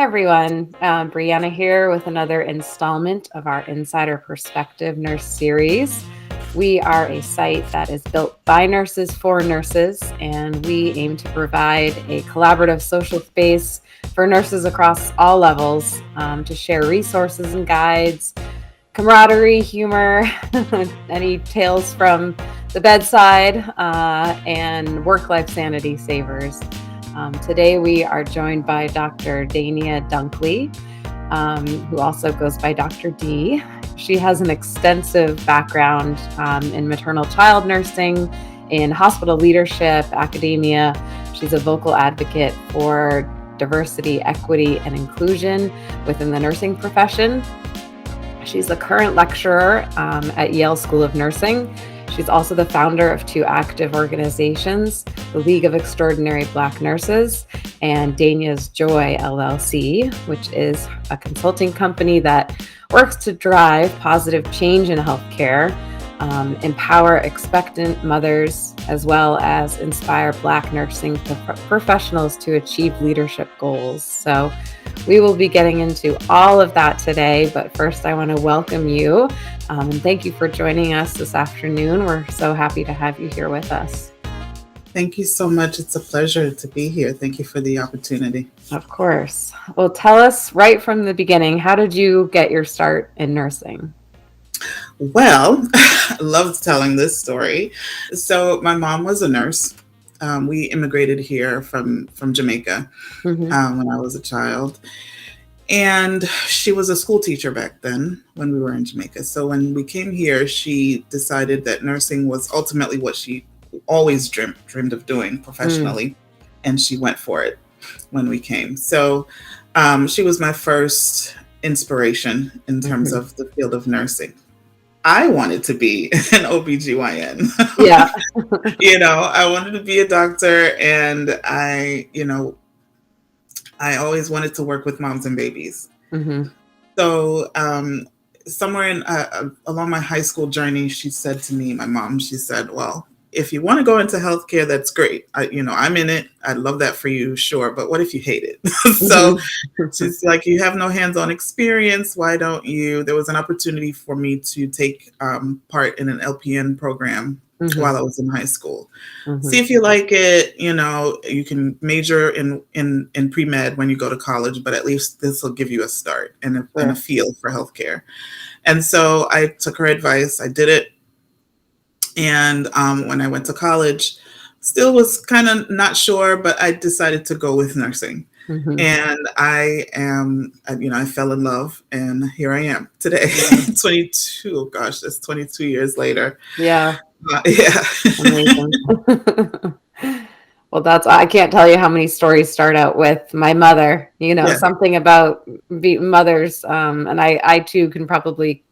everyone. Brianna here with another installment of our Insider Perspective Nurse series. We are a site that is built by nurses for nurses, and we aim to provide a collaborative social space for nurses across all levels to share resources and guides, camaraderie, humor, any tales from the bedside, and work-life sanity savers. Today we are joined by Dr. Daihnia Kunkley, who also goes by Dr. D. She has an extensive background in maternal child nursing, in hospital leadership, academia. She's a vocal advocate for diversity, equity, and inclusion within the nursing profession. She's a current lecturer at Yale School of Nursing. She's also the founder of two active organizations, the League of Extraordinary Black Nurses and Daihnia's Joy LLC, which is a consulting company that works to drive positive change in healthcare, empower expectant mothers, as well as inspire Black nursing professionals to achieve leadership goals. So we will be getting into all of that today, but first I want to welcome you and thank you for joining us this afternoon. We're so happy to have you here with us. Thank you so much. It's a pleasure to be here. Thank you for the opportunity. Of course. Well, tell us right from the beginning, how did you get your start in nursing? Well, I love telling this story. So my mom was a nurse. We immigrated here from Jamaica when I was a child. And she was a school teacher back then when we were in Jamaica. So when we came here, she decided that nursing was ultimately what she always dreamed of doing professionally. And she went for it when we came. So she was my first inspiration in terms of the field of nursing. I wanted to be an OBGYN. Yeah. I wanted to be a doctor, and I always wanted to work with moms and babies. So somewhere along my high school journey, she said to me, my mom, she said, well, if you want to go into healthcare, that's great. I'm in it. I'd love that for you. Sure. But what if you hate it? So she's like, you have no hands-on experience. Why don't you? There was an opportunity for me to take part in an LPN program while I was in high school. See if you like it. You can major in pre-med when you go to college, but at least this will give you a start and a feel for healthcare. And so I took her advice. I did it. And when I went to college, still was kind of not sure, but I decided to go with nursing. And I fell in love, and here I am today, 22. Oh gosh, that's 22 years later. Yeah. Yeah. Amazing. Well, I can't tell you how many stories start out with my mother, something about mothers. And I too can probably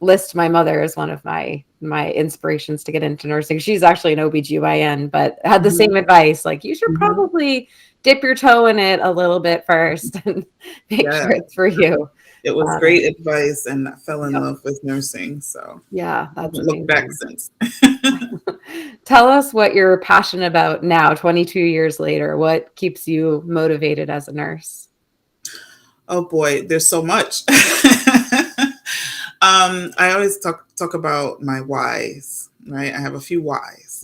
list my mother as one of my inspirations to get into nursing. She's actually an OBGYN, but had the same advice, like you should probably dip your toe in it a little bit first and make sure it's for you. It was great advice, and I fell in love with nursing. So yeah, that's I haven't looked back since. Tell us what you're passionate about now, 22 years later. What keeps you motivated as a nurse? Oh boy, there's so much. I always talk about my whys, right? I have a few whys.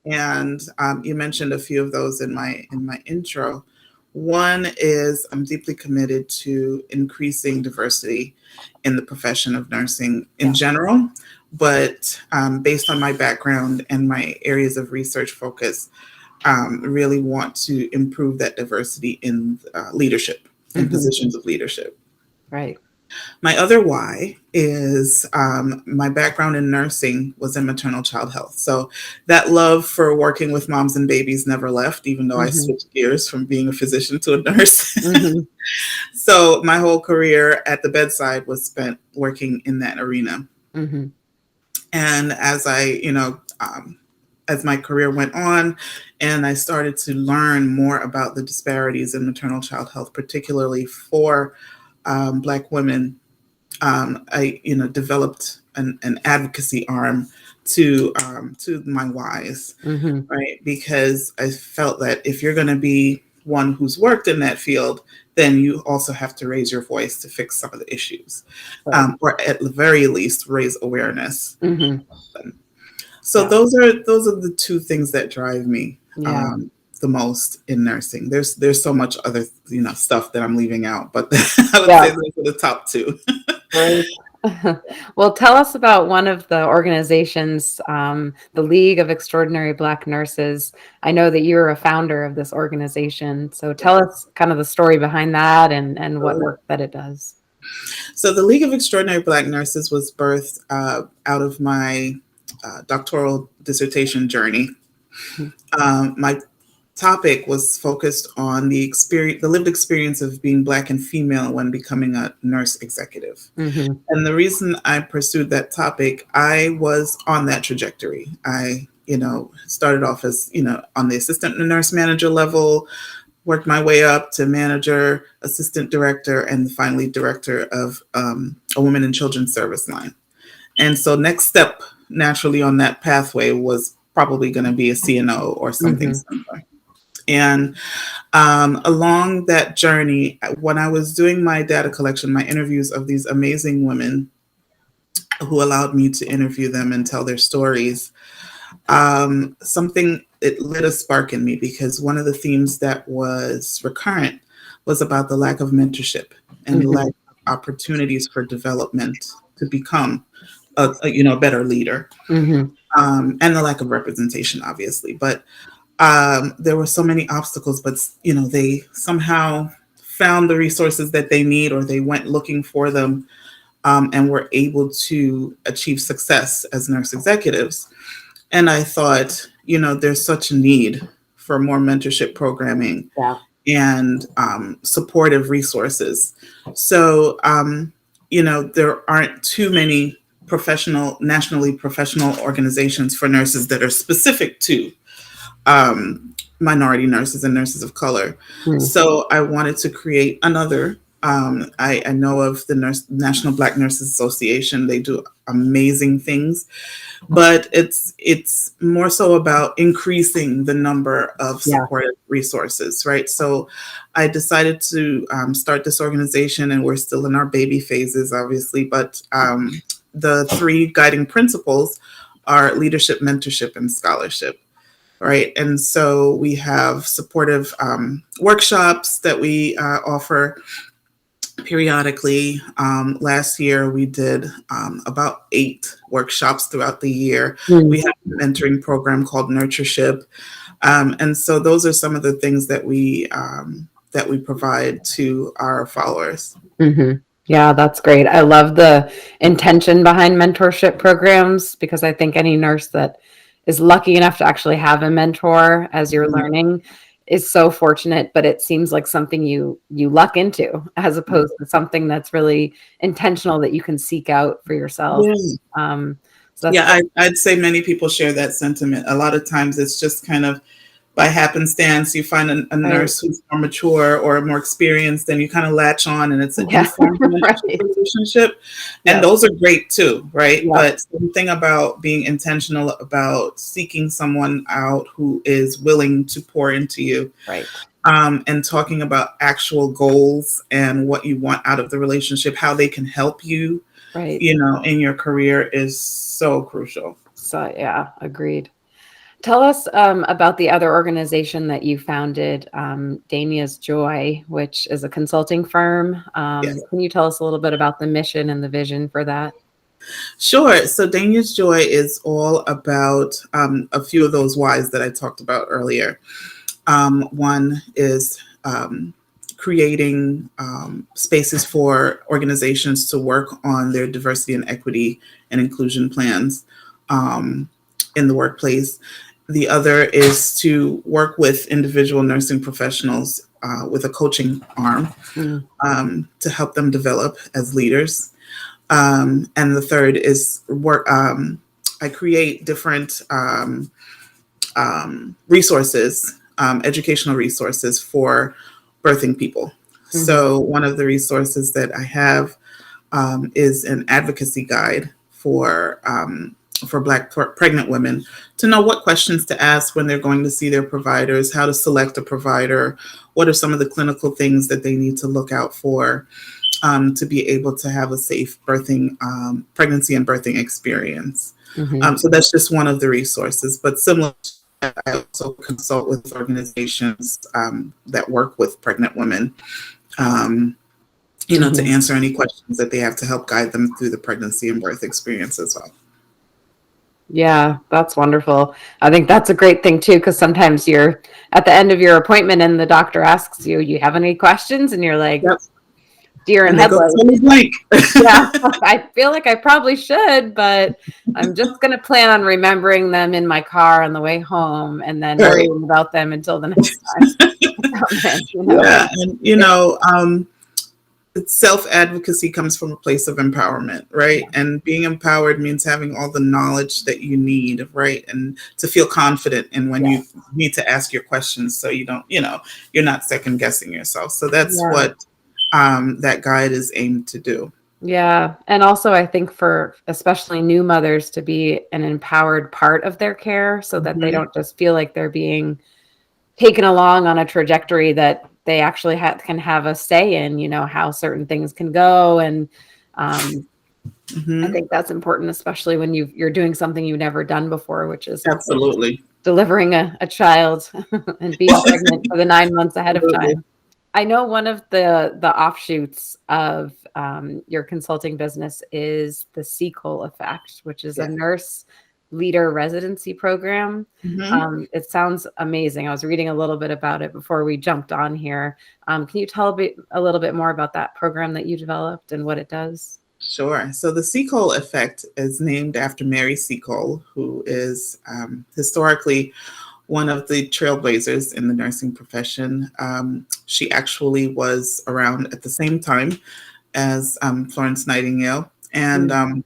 And you mentioned a few of those in my intro. One is I'm deeply committed to increasing diversity in the profession of nursing in general, but based on my background and my areas of research focus, really want to improve that diversity in leadership and positions of leadership. Right. My other why is my background in nursing was in maternal child health. So that love for working with moms and babies never left, even though I switched gears from being a physician to a nurse. So my whole career at the bedside was spent working in that arena. And as as my career went on and I started to learn more about the disparities in maternal child health, particularly for Black women, I developed an advocacy arm to my whys, right? Because I felt that if you're going to be one who's worked in that field, then you also have to raise your voice to fix some of the issues, Right. or at the very least raise awareness. Mm-hmm. So Yeah. those are the two things that drive me Yeah. the most in nursing. There's so much other stuff that I'm leaving out, but I would Yeah. say those are the top two. Great. Well, tell us about one of the organizations, the League of Extraordinary Black Nurses. I know that you're a founder of this organization. So tell us kind of the story behind that and what work that it does. So the League of Extraordinary Black Nurses was birthed out of my doctoral dissertation journey. My topic was focused on the lived experience of being Black and female when becoming a nurse executive. Mm-hmm. And the reason I pursued that topic, I was on that trajectory. I, started off as, on the assistant nurse manager level, worked my way up to manager, assistant director, and finally director of a women and children's service line. And so next step naturally on that pathway was probably going to be a CNO or something similar. And along that journey, when I was doing my data collection, my interviews of these amazing women who allowed me to interview them and tell their stories, it lit a spark in me, because one of the themes that was recurrent was about the lack of mentorship and the lack of opportunities for development to become a better leader, and the lack of representation, obviously. But there were so many obstacles, but they somehow found the resources that they need, or they went looking for them, and were able to achieve success as nurse executives. And I thought, there's such a need for more mentorship programming and supportive resources. So, there aren't too many nationally professional organizations for nurses that are specific to minority nurses and nurses of color. So I wanted to create another. I know of the National Black Nurses Association. They do amazing things, but it's more so about increasing the number of supportive resources, right? So I decided to start this organization, and we're still in our baby phases, obviously, but the three guiding principles are leadership, mentorship, and scholarship. Right. And so we have supportive workshops that we offer periodically. Last year, we did about 8 workshops throughout the year. We have a mentoring program called Nurtureship. And so those are some of the things that we provide to our followers. Yeah, that's great. I love the intention behind mentorship programs, because I think any nurse that is lucky enough to actually have a mentor as you're learning is so fortunate, but it seems like something you luck into, as opposed to something that's really intentional that you can seek out for yourself. So I'd say many people share that sentiment. A lot of times it's just kind of by happenstance, you find a nurse who's more mature or more experienced, and you kind of latch on, and it's an informed relationship. And those are great too, right? But something about being intentional about seeking someone out who is willing to pour into you, and talking about actual goals and what you want out of the relationship, how they can help you, in your career, is so crucial. So agreed. Tell us about the other organization that you founded, Daihnia's Joy, which is a consulting firm. Can you tell us a little bit about the mission and the vision for that? Sure. So Daihnia's Joy is all about a few of those whys that I talked about earlier. One is creating spaces for organizations to work on their diversity and equity and inclusion plans in the workplace. The other is to work with individual nursing professionals with a coaching arm to help them develop as leaders. And the third is work. I create different resources, educational resources for birthing people. So one of the resources that I have is an advocacy guide for for Black pregnant women to know what questions to ask when they're going to see their providers, how to select a provider, what are some of the clinical things that they need to look out for, to be able to have a safe birthing, pregnancy and birthing experience. So that's just one of the resources. But similar, I also consult with organizations that work with pregnant women, to answer any questions that they have to help guide them through the pregnancy and birth experience as well. Yeah, that's wonderful. I think that's a great thing too, because sometimes you're at the end of your appointment and the doctor asks you, "You have any questions?" And you're like, Yep. deer in And they go headlights. totally blank. Yeah, I feel like I probably should, but I'm just going to plan on remembering them in my car on the way home and then worrying about them until the next time. Yeah, and self-advocacy comes from a place of empowerment, right? Yeah. And being empowered means having all the knowledge that you need, right? And to feel confident in when you need to ask your questions, so you don't, you're not second guessing yourself. So that's what that guide is aimed to do. Yeah. And also I think for especially new mothers to be an empowered part of their care so that they don't just feel like they're being taken along on a trajectory that they actually can have a say in, how certain things can go. And I think that's important, especially when you're doing something you've never done before, which is absolutely delivering a child and being pregnant for the 9 months ahead of time. I know one of the offshoots of your consulting business is the Sequel Effect, which is a nurse leader residency program. It sounds amazing. I was reading a little bit about it before we jumped on here. Can you tell a little bit more about that program that you developed and what it does? Sure. So the Sequel Effect is named after Mary Sequel, who is historically one of the trailblazers in the nursing profession. She actually was around at the same time as Florence Nightingale. And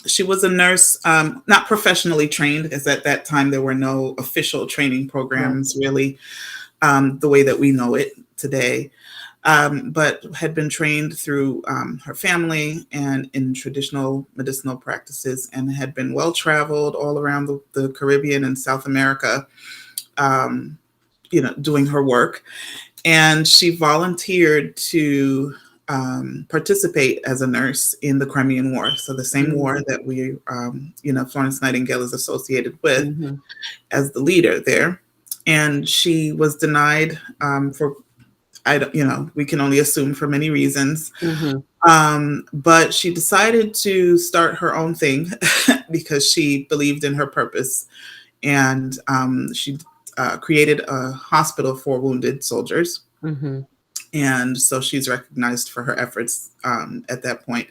she was a nurse, not professionally trained, as at that time there were no official training programs really the way that we know it today, but had been trained through her family and in traditional medicinal practices, and had been well-traveled all around the Caribbean and South America, doing her work. And she volunteered to participate as a nurse in the Crimean War. So the same war that we, Florence Nightingale is associated with as the leader there. And she was denied for, we can only assume for many reasons. But she decided to start her own thing because she believed in her purpose. And she created a hospital for wounded soldiers. And so she's recognized for her efforts at that point.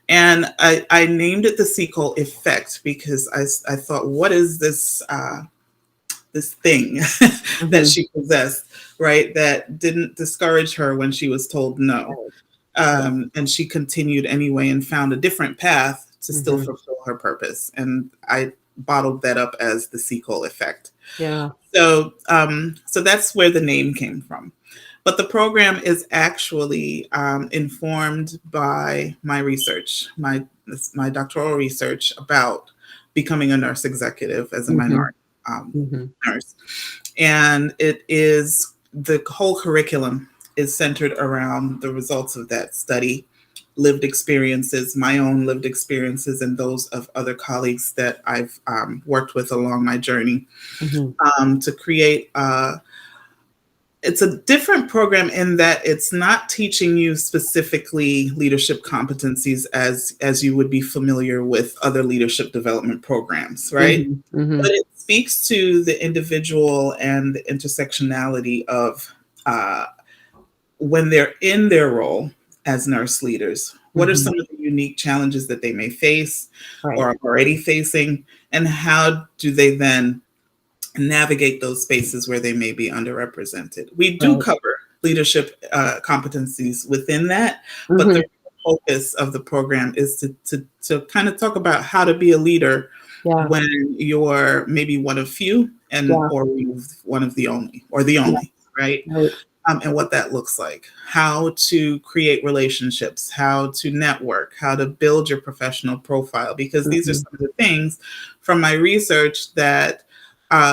And I named it the Sequel Effect because I thought, what is this this thing that she possessed, right? That didn't discourage her when she was told no. And she continued anyway and found a different path to still fulfill her purpose. And I bottled that up as the Sequel Effect. Yeah. So that's where the name came from. But the program is actually informed by my research, my doctoral research about becoming a nurse executive as a minority nurse. And it is, the whole curriculum is centered around the results of that study, lived experiences, my own lived experiences, and those of other colleagues that I've worked with along my journey to create it's a different program in that it's not teaching you specifically leadership competencies as you would be familiar with other leadership development programs, right? But it speaks to the individual and the intersectionality of when they're in their role as nurse leaders. What are some of the unique challenges that they may face or are already facing, and how do they then navigate those spaces where they may be underrepresented? We do cover leadership competencies within that, but the focus of the program is to kind of talk about how to be a leader when you're maybe one of few or one of the only, or the only, right? and what that looks like, how to create relationships, how to network, how to build your professional profile, because these are Mm-hmm. some of the things from my research that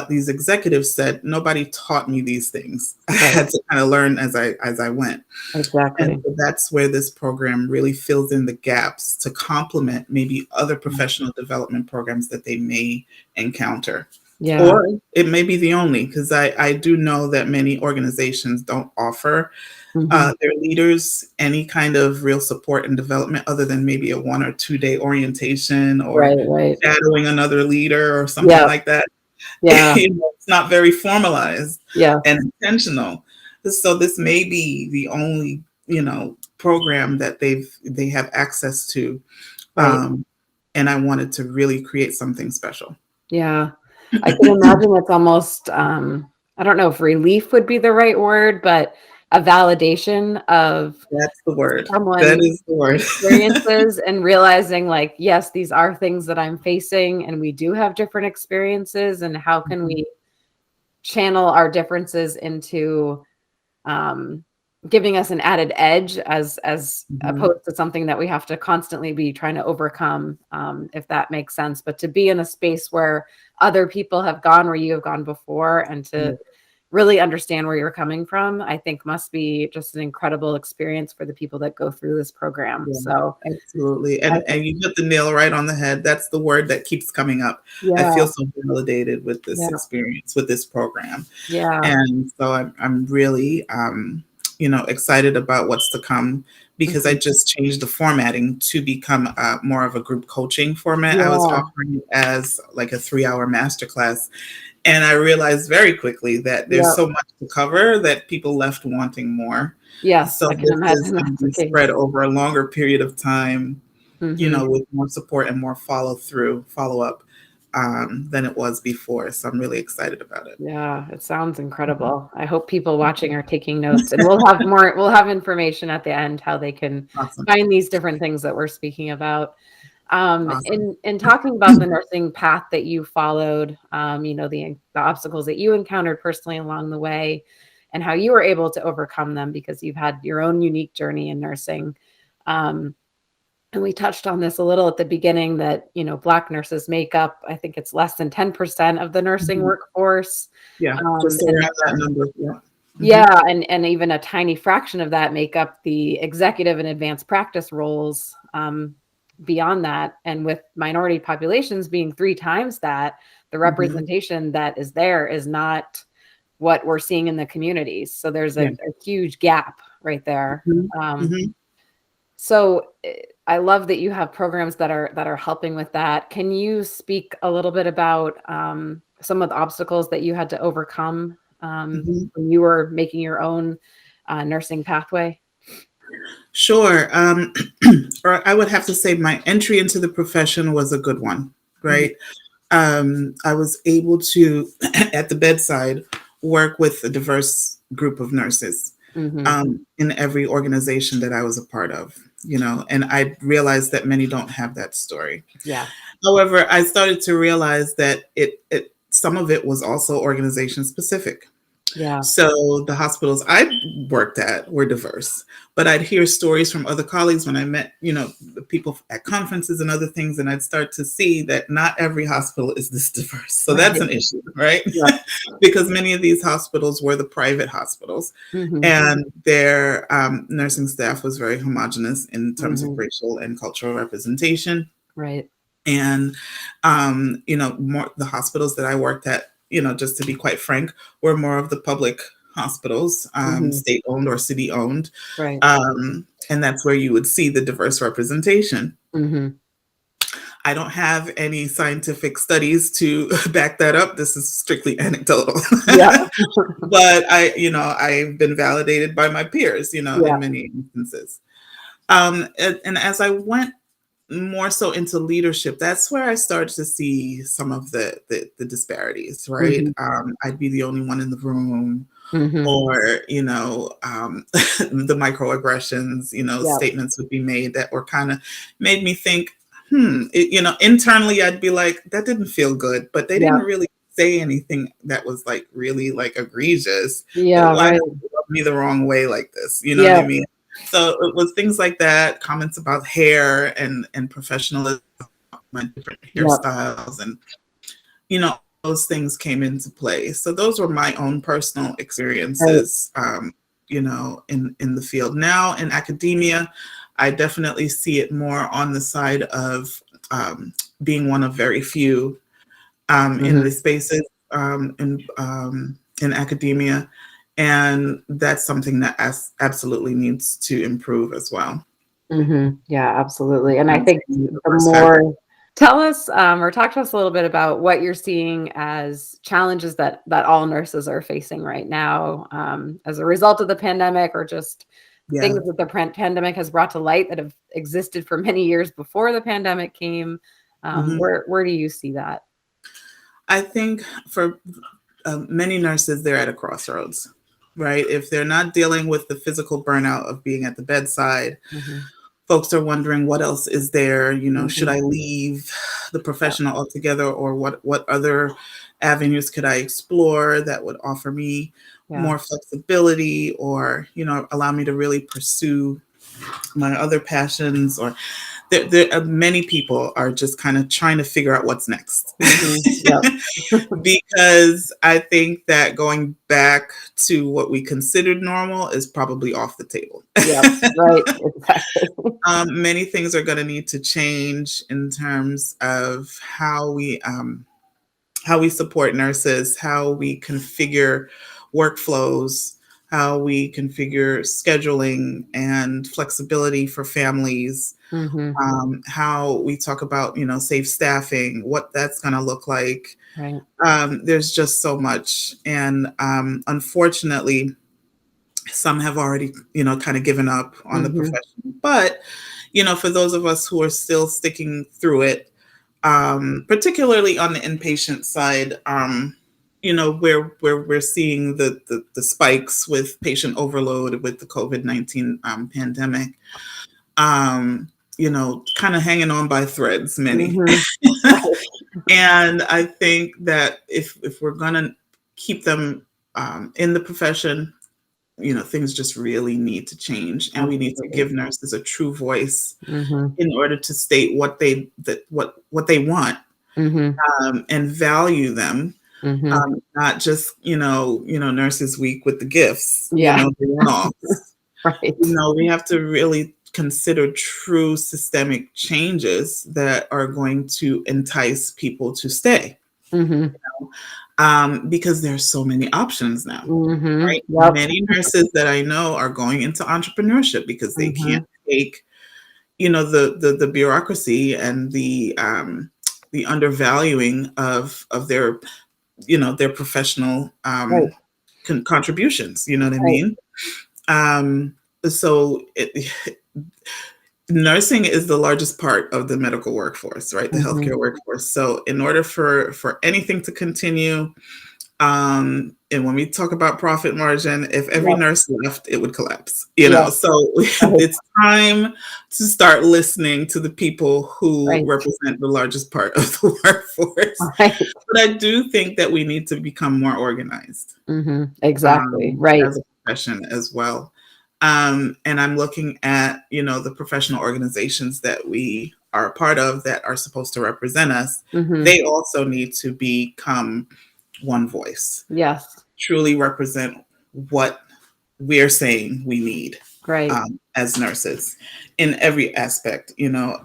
these executives said nobody taught me these things. I Right. had to kind of learn as I went. And Exactly. so that's where this program really fills in the gaps to complement maybe other professional development programs that they may encounter. Yeah. Or it may be the only, because I do know that many organizations don't offer Mm-hmm. their leaders any kind of real support and development other than maybe a 1 or 2 day orientation or Right. Right. shadowing another leader or something Yeah. like that. Yeah. It's not very formalized Yeah. and intentional. So this may be the only, program that they have access to. Right. And I wanted to really create something special. Yeah. I can imagine it's almost, I don't know if relief would be the right word, but a validation of That's the word. That someone's is the word. experiences and realizing like, yes, these are things that I'm facing and we do have different experiences, and how can we channel our differences into giving us an added edge as Mhm. opposed to something that we have to constantly be trying to overcome, if that makes sense. But to be in a space where other people have gone where you have gone before, and to really understand where you're coming from, I think must be just an incredible experience for the people that go through this program. Yeah, So absolutely. I, And you hit the nail right on the head. That's the word that keeps coming up. I yeah, feel so validated with this yeah, experience, with this program. yeah, And so I'm really, excited about what's to come, because I mhm, just changed the formatting to become more of a group coaching format. I was yeah, offering it as like a 3-hour masterclass. And I realized very quickly that there's yeah. so much to cover that people left wanting more. Yes, So I can this is imagine going to that's the be case. spread over a longer period of time, Hmm. with more support and more follow up, than it was before. So I'm really excited about it. Yeah, it sounds Mhm. incredible. I hope people watching are taking notes, and we'll have information at the end how they can Awesome. find these different things that we're speaking about. Awesome. In talking about the nursing path that you followed, the obstacles that you encountered personally along the way, and how you were able to overcome them because you've had your own unique journey in nursing. Um, and we touched on this a little at the beginning that, Black nurses make up, I think it's less than 10% of the nursing Mhm. workforce. Yeah, just And around that number. Yeah. yeah, Mhm. and even a tiny fraction of that make up the executive and advanced practice roles. Beyond that, and with minority populations being 3 times that, the Mhm. representation that is there is not what we're seeing in the communities. So there's Yeah. a huge gap right there. Mhm. Um, Mhm. so I love that you have programs that are helping with that. Can you speak a little bit about some of the obstacles that you had to overcome Mhm. when you were making your own nursing pathway? Sure. Or I would have to say my entry into the profession was a good one, Mhm, right? I was able to, at the bedside, work with a diverse group of nurses, mhm. in every organization that I was a part of, and I realized that many don't have that story. Yeah, However, I started to realize that some of it was also organization specific. yeah, So the hospitals I worked at were diverse, but I'd hear stories from other colleagues when I met, the people at conferences and other things, and I'd start to see that not every hospital is this diverse. So that's right. an issue, right? Yeah. Because many of these hospitals were the private hospitals, Mhm, and their nursing staff was very homogenous in terms of mhm. racial and cultural representation. Right. And more the hospitals that I worked at, just to be quite frank, were more of the public hospitals, Mhm. state owned or city owned, Right. and that's where you would see the diverse representation. Mhm. I don't have any scientific studies to back that up. This is strictly anecdotal. Yeah. But I've been validated by my peers, Yeah. in many instances. And as I went more so into leadership, that's where I started to see some of the disparities, right? Mhm. I'd be the only one in the room, Mhm. or the microaggressions, Yeah. statements would be made that were kind of made me think, internally I'd be like, that didn't feel good, but they Yeah. didn't really say anything that was like really like egregious. But Yeah, why right. me the wrong way like this. You know what I mean? So it was things like that, comments about hair and professionalism, my different hairstyles, and those things came into play. So those were my own personal experiences, in the field. Now in academia, I definitely see it more on the side of being one of very few in the spaces in academia. And that's something that absolutely needs to improve as well. Yeah, absolutely. And I think the more, tell us or talk to us a little bit about what you're seeing as challenges that all nurses are facing right now as a result of the pandemic, or just things that the pandemic has brought to light that have existed for many years before the pandemic came. Where do you see that? I think for many nurses, they're at a crossroads, right? If they're not dealing with the physical burnout of being at the bedside, folks are wondering what else is there. Should I leave the profession altogether, or what other avenues could I explore that would offer me more flexibility, or allow me to really pursue my other passions? Or many people are just kind of trying to figure out what's next. Because I think that going back to what we considered normal is probably off the table. Right. Exactly. Many things are going to need to change in terms of how we support nurses, how we configure workflows, how we configure scheduling and flexibility for families, how we talk about, safe staffing, what that's going to look like. Right. There's just so much. And unfortunately, some have already, kind of given up on the profession. But, for those of us who are still sticking through it, particularly on the inpatient side, where we're seeing the spikes with patient overload with the COVID-19 pandemic, kind of hanging on by threads, many. And I think that if we're going to keep them in the profession, things just really need to change, and we need to give nurses a true voice in order to state what they want, and value them. Not just, Nurses Week with the gifts, the one-offs. Right. We have to really consider true systemic changes that are going to entice people to stay. Because there's so many options now, right? Many nurses that I know are going into entrepreneurship because they can't take, the bureaucracy and the undervaluing of their, their professional contributions. You know what I mean? So nursing is the largest part of the medical workforce, right? The healthcare workforce. So in order for anything to continue, and when we talk about profit margin, if every nurse left, it would collapse, So it's time to start listening to the people who represent the largest part of the workforce. But I do think that we need to become more organized. Exactly. As a profession as well. And I'm looking at, the professional organizations that we are a part of that are supposed to represent us. They also need to become one voice. Yes. Truly represent what we're saying we need as nurses in every aspect,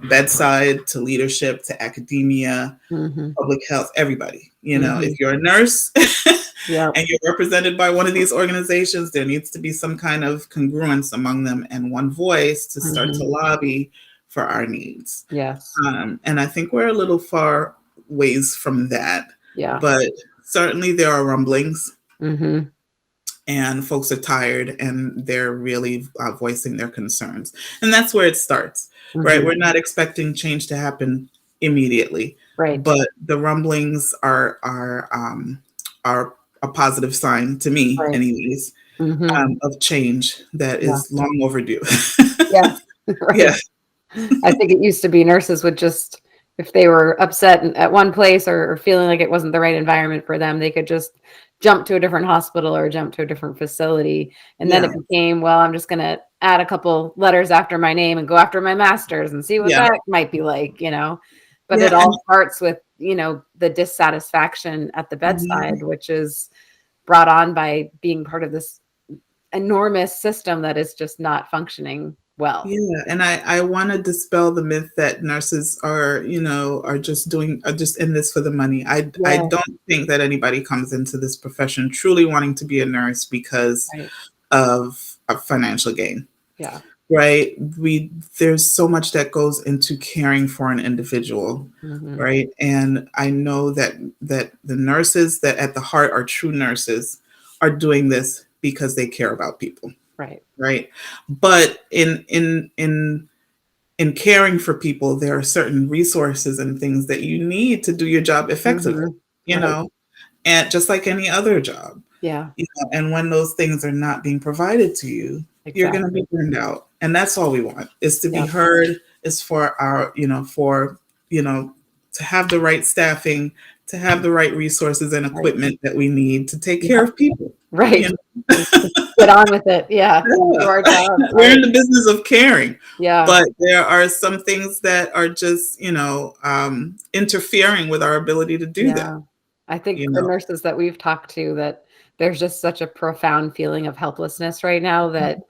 bedside to leadership to academia, public health, everybody. If you're a nurse and you're represented by one of these organizations, there needs to be some kind of congruence among them and one voice to start to lobby for our needs. Yes. And I think we're a little far ways from that. But certainly there are rumblings. And folks are tired and they're really voicing their concerns. And that's where it starts, right? We're not expecting change to happen immediately. But the rumblings are a positive sign to me, anyways, of change that is long overdue. I think it used to be nurses would just, if they were upset at one place or feeling like it wasn't the right environment for them, they could just jump to a different hospital or jump to a different facility. And then Yeah. it became, well, I'm just going to add a couple letters after my name and go after my master's and see what Yeah. that might be like, but Yeah. it all starts with, the dissatisfaction at the bedside, Mhm. which is brought on by being part of this enormous system that is just not functioning well. Yeah, and I want to dispel the myth that nurses are, are just in this for the money. I Yeah, don't think that anybody comes into this profession truly wanting to be a nurse because right. of financial gain, Yeah. right? There's so much that goes into caring for an individual, Mm-hmm. right? And I know that the nurses that at the heart are true nurses are doing this because they care about people, Right. right? But in caring for people, there are certain resources and things that you need to do your job effectively, Mm-hmm. you Right. know, and just like any other job, Yeah, and when those things are not being provided to you, you're going to exactly. be burned out. And that's all we want, is to be Yeah. heard, is for our, you know, to have the right staffing, to have the right resources and Right. equipment that we need to take care Yeah. of people. Right. You know? Just get on with it. Yeah. Do Yeah. our job. We're in Right. the business of caring, Yeah. but there are some things that are just, interfering with our ability to do that, Yeah. I think you the know? nurses that we've talked to, that there's just such a profound feeling of helplessness right now that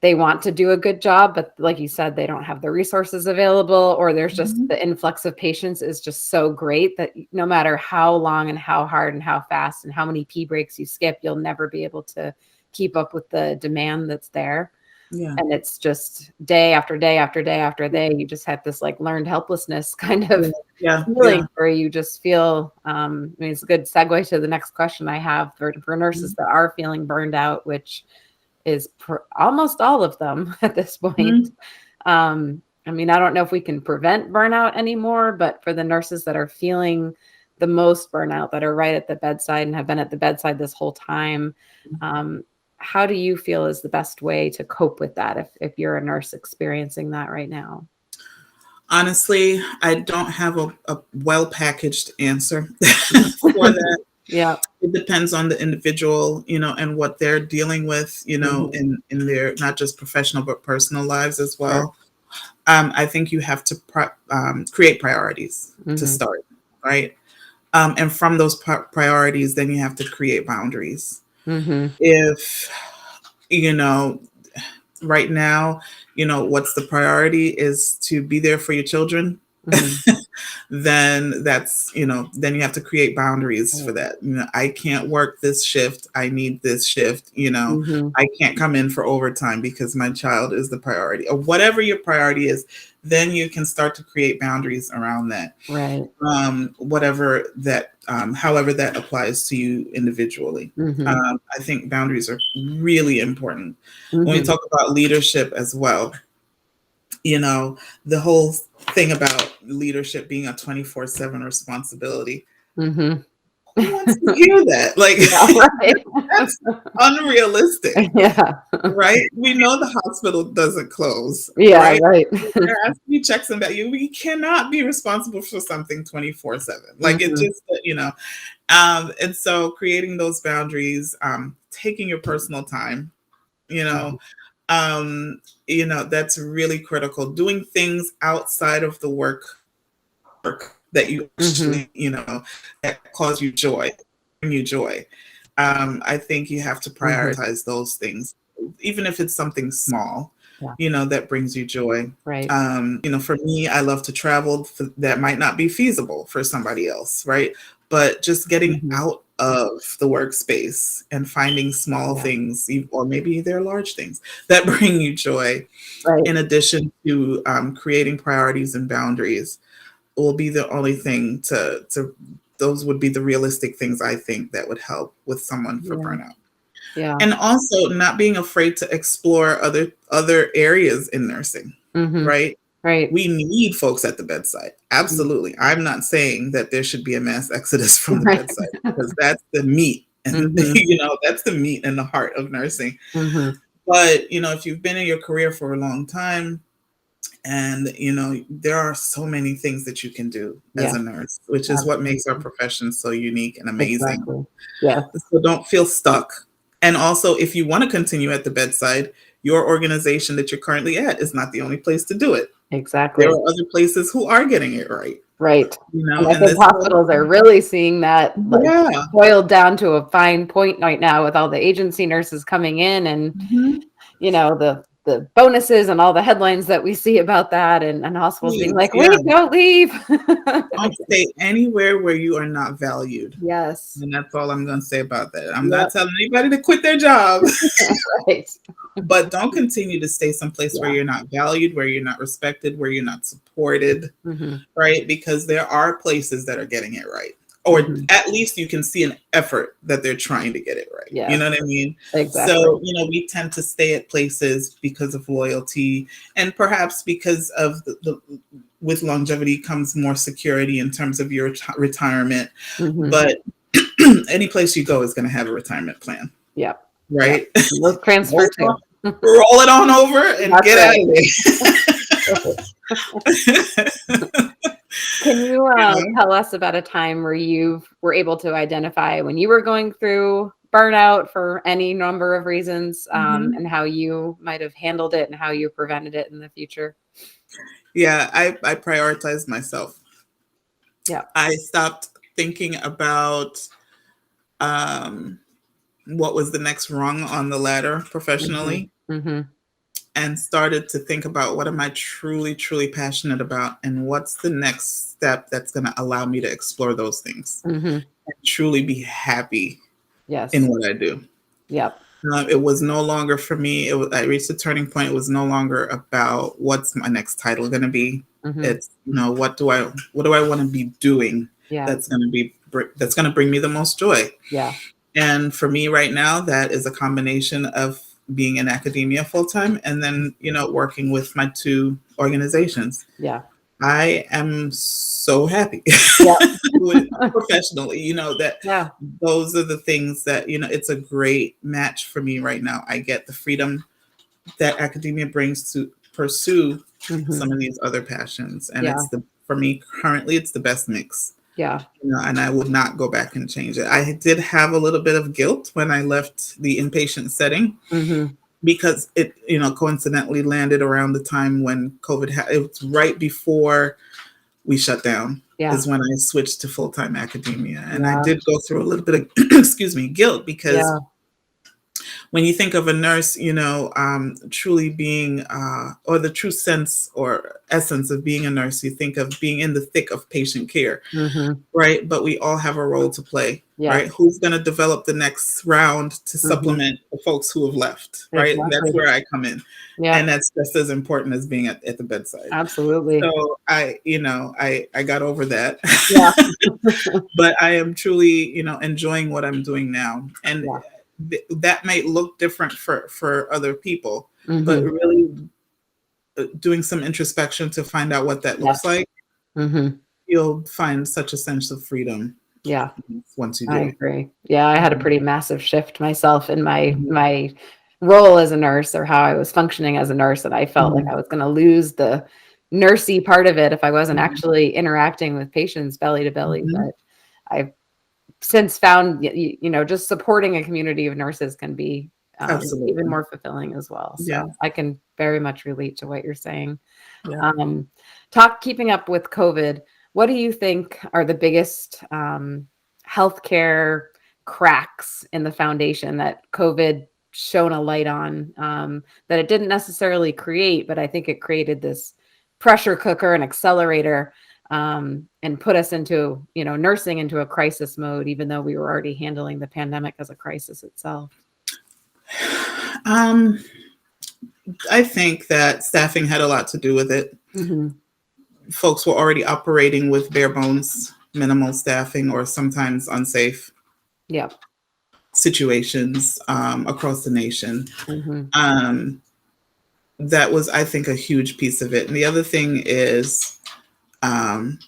they want to do a good job, but like you said, they don't have the resources available, or there's just Mhm. the influx of patients is just so great that no matter how long and how hard and how fast and how many pee breaks you skip, you'll never be able to keep up with the demand that's there. Yeah. And it's just day after day after day after day, you just have this like learned helplessness kind Yeah. of Yeah. feeling where you just feel, I mean, it's a good segue to the next question I have for nurses Mhm. that are feeling burned out, which is almost all of them at this point. Mhm. I mean, I don't know if we can prevent burnout anymore, but for the nurses that are feeling the most burnout, that are right at the bedside and have been at the bedside this whole time, um, how do you feel is the best way to cope with that if you're a nurse experiencing that right now? Honestly, I don't have a well packaged answer for that. Yeah. It depends on the individual, and what they're dealing with, Mhm. in their not just professional but personal lives as Sure. well. I think you have to create priorities to Mhm. start, right? And from those priorities, then you have to create boundaries. Mhm. If, you know, right now, what's the priority is to be there for your children, Mhm. then you have to create boundaries for Right. that. I can't work this shift. I need this shift. Mhm. I can't come in for overtime because my child is the priority, or whatever your priority is. Then you can start to create boundaries around that. Right. However that applies to you individually. Mhm. I think boundaries are really important when we Mhm. talk about leadership as well. The whole thing about leadership being a 24/7 responsibility. Mhm. Who wants to hear that? Like, Yeah, right. that's unrealistic, Yeah. right? We know the hospital doesn't close, Yeah, right? right. There has to be checks and that we cannot be responsible for something 24/7. Like, it Mhm. just, and so creating those boundaries, taking your personal time, you know, Mhm. that's really critical. Doing things outside of the work that you Mhm. actually, that cause you joy, bring you joy. I think you have to Mhm. prioritize those things, even if it's something small, Yeah, that brings you joy. right. For me, I love to travel. That might not be feasible for somebody else, right? But just getting Mhm. out of the workspace and finding small Yeah, things, or maybe they're large things that bring you joy, right. in addition to creating priorities and boundaries, will be the only thing to those would be the realistic things I think that would help with someone for Yeah, burnout. yeah. And also not being afraid to explore other areas in nursing, Mhm. right? Right. We need folks at the bedside. Mm. Absolutely. I'm not saying that there should be a mass exodus from the Right. bedside, because that's the meat, and Mhm. that's the meat and the heart of nursing. Mhm. But if you've been in your career for a long time, And, there are so many things that you can do as Yeah, a nurse, which is what makes our absolutely. profession so unique and amazing. Exactly. Yes, So don't feel stuck. And also, if you want to continue at the bedside, your organization that you're currently at is not the only place to do it. There exactly. are other places who are getting it right, Right. And I and think this whole, hospitals are really seeing that like yeah. boiled down to a fine point right now with all the agency nurses coming in and Mhm. the bonuses and all the headlines that we see about that and hospitals being Please, like, yeah. wait, don't leave. Don't stay anywhere where you are not valued. Yes. And that's all I'm going to say about that. I'm Yep. not telling anybody to quit their job, Right. but don't continue to stay someplace where Yeah. you're not valued, where you're not respected, where you're not supported, Hmm. right? Because there are places that are getting it right. Or Hmm. at least you can see an effort that they're trying to get it right. You Yes, know what I mean? exactly. So, we tend to stay at places because of loyalty and perhaps because of with longevity comes more security in terms of your retirement. Hmm. But any place you go is going to have a retirement plan, Yep. Yep. right? And those transfer too. Roll it on over and That's get out right. of there. Can you Yeah. tell us about a time where you were able to identify when you were going through burnout for any number of reasons, Mhm. and how you might have handled it and how you prevented it in the future? Yeah, I prioritized myself. Yeah. I stopped thinking about um, what was the next rung on the ladder Hmm. professionally Hmm. and started to think about what am I truly, truly passionate about and what's the next step that's going to allow me to explore those things Hmm. and truly be happy in Yes. what I do. Yep. It was no longer for me. I reached a turning point. It was no longer about what's my next title going to be. Hmm. It's what do I want to be doing Yeah. that's going to bring me the most joy. Yeah. And for me right now, that is a combination of being in academia full time and then working with my two organizations. Yeah. I am so happy Yeah. professionally, that Yeah. those are the things that, it's a great match for me right now. I get the freedom that academia brings to pursue Hmm. some of these other passions. And Yeah. for me currently, it's the best mix. Yeah. And I would not go back and change it. I did have a little bit of guilt when I left the inpatient setting Hmm. because it, coincidentally landed around the time when COVID it was right before we shut down Yeah. is when I switched to full-time academia. And I Yeah. did go through a little bit of, excuse me, guilt because Yeah. when you think of a nurse, truly being, or the true sense or essence of being a nurse, you think of being in the thick of patient care, Hmm. right? But we all have a role to play, Yes. right? Who's going to develop the next round to Hmm. supplement the folks who have left, right? That's Exactly. where I come in. Yeah. And that's just as important as being at the bedside. Absolutely. So I got over that. Yeah. But I am truly, enjoying what I'm doing now. And Yeah. that might look different for other people, but Hmm. really doing some introspection to find out what that looks Yes. like, Hmm. you'll find such a sense of freedom Yeah. once you I do. agree. Yeah, I had a Mhm. pretty massive shift myself in my Mhm. my role as a nurse or how I was functioning as a nurse, and I felt like Mhm. I was going to lose the nursey part of it if I wasn't Mhm. actually interacting with patients belly to belly. Mhm. But I've since found, just supporting a community of nurses can be even Absolutely. more fulfilling as well. Yeah. So I can very much relate to what you're saying. Yeah. Um, keeping up with COVID, what do you think are the biggest healthcare cracks in the foundation that COVID shone a light on, that it didn't necessarily create, but I think it created this pressure cooker and accelerator, and put us into, nursing into a crisis mode, even though we were already handling the pandemic as a crisis itself. Um, I think that staffing had a lot to do with it. Hmm. Folks were already operating with bare bones, minimal staffing, or sometimes unsafe Yeah. situations across the nation. Hmm. Um, that was, I think, a huge piece of it. And the other thing is um,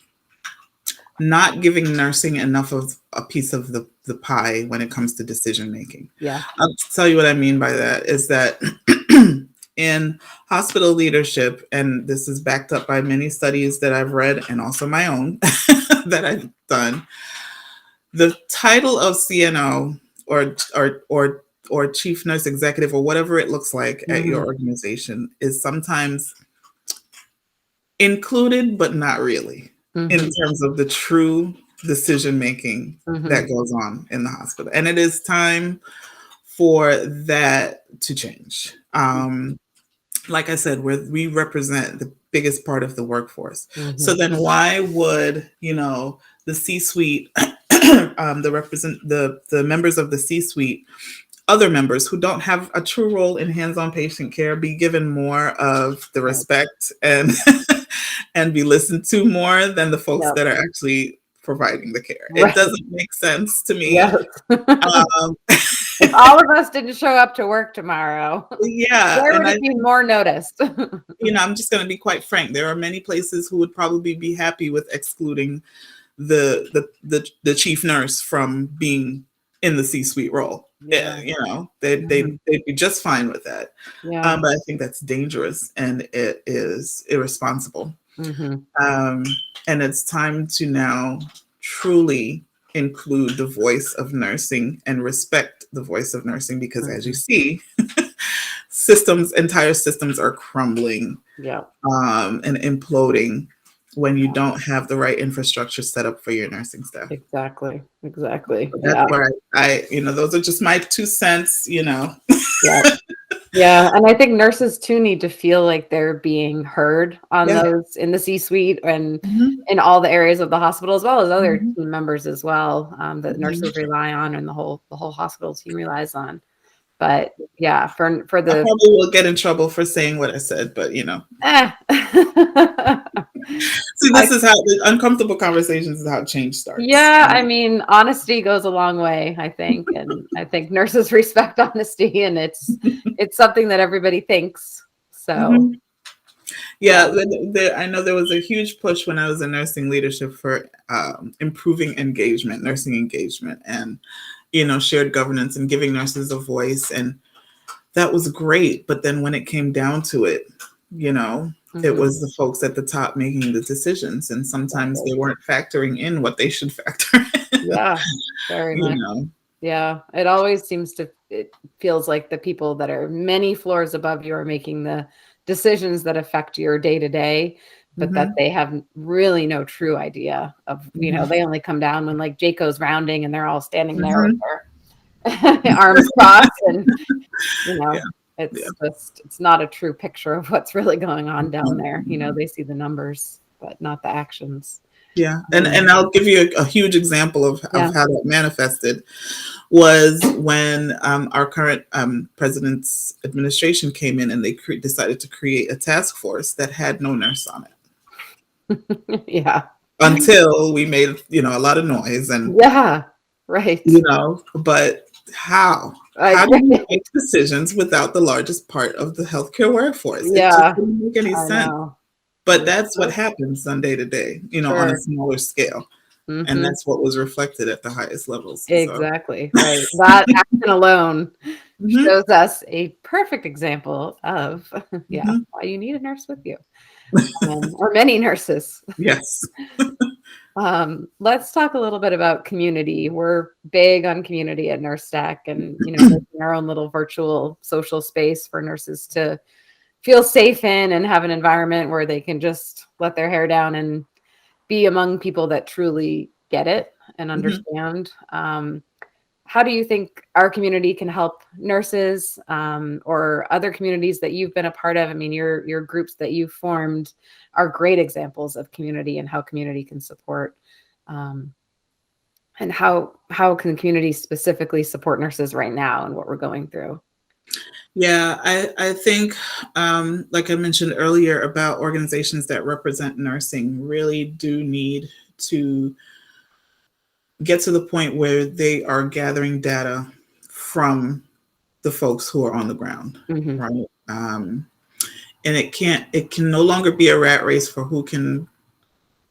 not giving nursing enough of a piece of the pie when it comes to decision making. Yeah. I'll tell you what I mean by that is that in hospital leadership, and this is backed up by many studies that I've read and also my own that I've done, the title of CNO or chief nurse executive or whatever it looks like at your organization is sometimes included, but not really, in terms of the true decision making that goes on in the hospital. And it is time for that to change. Like I said, we represent the biggest part of the workforce. So then why would, the C-suite, the members of the C-suite, other members who don't have a true role in hands-on patient care be given more of the respect and and be listened to more than the folks that are actually providing the care? Right. It doesn't make sense to me. Yes. If all of us didn't show up to work tomorrow, where would it be more noticed? I'm just going to be quite frank. There are many places who would probably be happy with excluding the chief nurse from being in the C-suite role. Yeah. They'd be just fine with that. Yeah. But I think that's dangerous and it is irresponsible. And it's time to now truly include the voice of nursing and respect the voice of nursing, because as you see, entire systems are crumbling and imploding when you don't have the right infrastructure set up for your nursing staff. Exactly. So that's where I those are just my 2 cents, Yeah. And I think nurses too need to feel like they're being heard on those in the C-suite and in all the areas of the hospital, as well as other team members as well, that nurses rely on and the whole hospital team relies on. But yeah, for the I probably will get in trouble for saying what I said, but See, this is how the uncomfortable conversations is how change starts. Yeah, I mean, honesty goes a long way, I think, and I think nurses respect honesty, and it's something that everybody thinks. So, I know there was a huge push when I was in nursing leadership for improving nursing engagement, and shared governance and giving nurses a voice, and that was great. But then when it came down to it, it was the folks at the top making the decisions, and sometimes they weren't factoring in what they should factor in. Yeah, very much. Yeah, it always it feels like the people that are many floors above you are making the decisions that affect your day to day, but that they have really no true idea of, they only come down when like Jayco's rounding and they're all standing there with their arms crossed and, it's not a true picture of what's really going on down there. They see the numbers, but not the actions. Yeah. And I'll give you a huge example of how that manifested was when our current president's administration came in and they decided to create a task force that had no nurse on it. Yeah. Until we made, a lot of noise and right. But how? How do you make decisions without the largest part of the healthcare workforce? It just didn't make any sense. But that's what happens on day to day, on a smaller scale. And that's what was reflected at the highest levels. Exactly. So. Right. That action alone shows us a perfect example of why you need a nurse with you. Or many nurses. Yes. Let's talk a little bit about community. We're big on community at NurseTech, and making our own little virtual social space for nurses to feel safe in and have an environment where they can just let their hair down and be among people that truly get it and understand. How do you think our community can help nurses or other communities that you've been a part of? I mean, your groups that you've formed are great examples of community and how community can support. And how can community specifically support nurses right now and what we're going through? Yeah, I think, like I mentioned earlier about organizations that represent nursing really do need to get to the point where they are gathering data from the folks who are on the ground, right? And it can no longer be a rat race for who can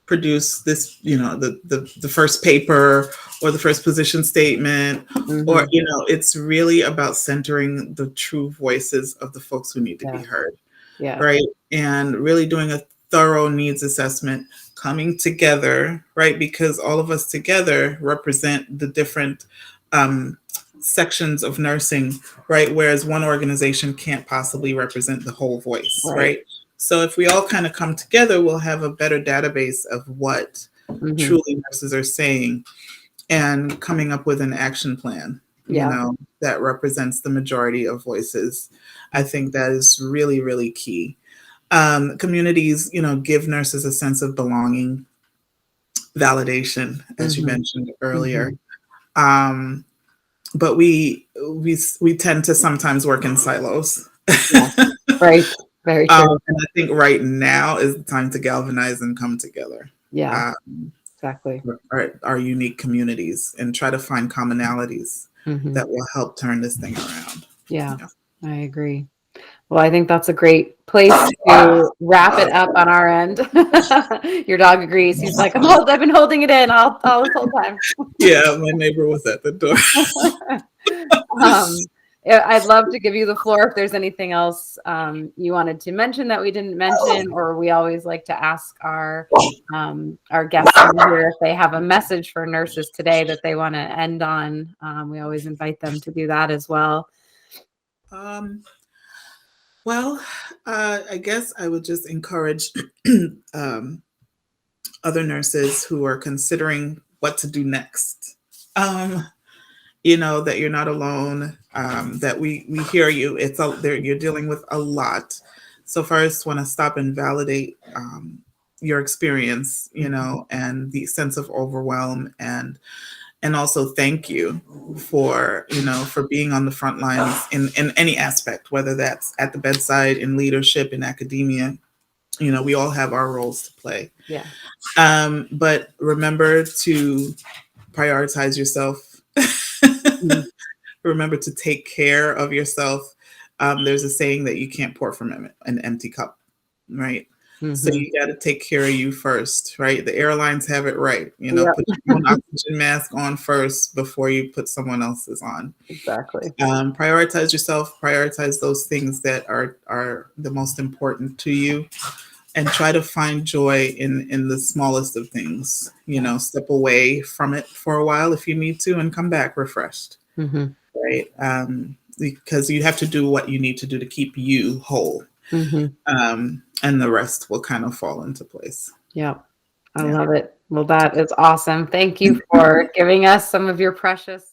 produce this, the first paper or the first position statement, or, it's really about centering the true voices of the folks who need to be heard. Yeah. Right. And really doing a thorough needs assessment, coming together, right? Because all of us together represent the different sections of nursing, right? Whereas one organization can't possibly represent the whole voice, right? So if we all kind of come together, we'll have a better database of what truly nurses are saying and coming up with an action plan, that represents the majority of voices. I think that is really, really key. Communities, give nurses a sense of belonging, validation, as you mentioned earlier. But we tend to sometimes work in silos. Right. Very true. And I think right now is the time to galvanize and come together. Yeah. Exactly. Our unique communities, and try to find commonalities that will help turn this thing around. Yeah, I agree. Well, I think that's a great place to wrap it up on our end. Your dog agrees. He's like, I've been holding it in all this whole time. Yeah, my neighbor was at the door. I'd love to give you the floor if there's anything else you wanted to mention that we didn't mention, or we always like to ask our guests here if they have a message for nurses today that they want to end on. We always invite them to do that as well. Well, I guess I would just encourage other nurses who are considering what to do next. That you're not alone, that we hear you. You're dealing with a lot. So first, want to stop and validate your experience, and the sense of overwhelm, and also thank you for being on the front lines in any aspect, whether that's at the bedside, in leadership, in academia. We all have our roles to play. Yeah. But remember to prioritize yourself. Remember to take care of yourself. There's a saying that you can't pour from an empty cup, right? So you got to take care of you first, right? The airlines have it right. Put your own oxygen mask on first before you put someone else's on. Exactly. Prioritize yourself. Prioritize those things that are the most important to you, and try to find joy in the smallest of things. Step away from it for a while if you need to, and come back refreshed. Right? Because you have to do what you need to do to keep you whole. And the rest will kind of fall into place. Yeah. I love it. Well, that is awesome. Thank you for giving us some of your precious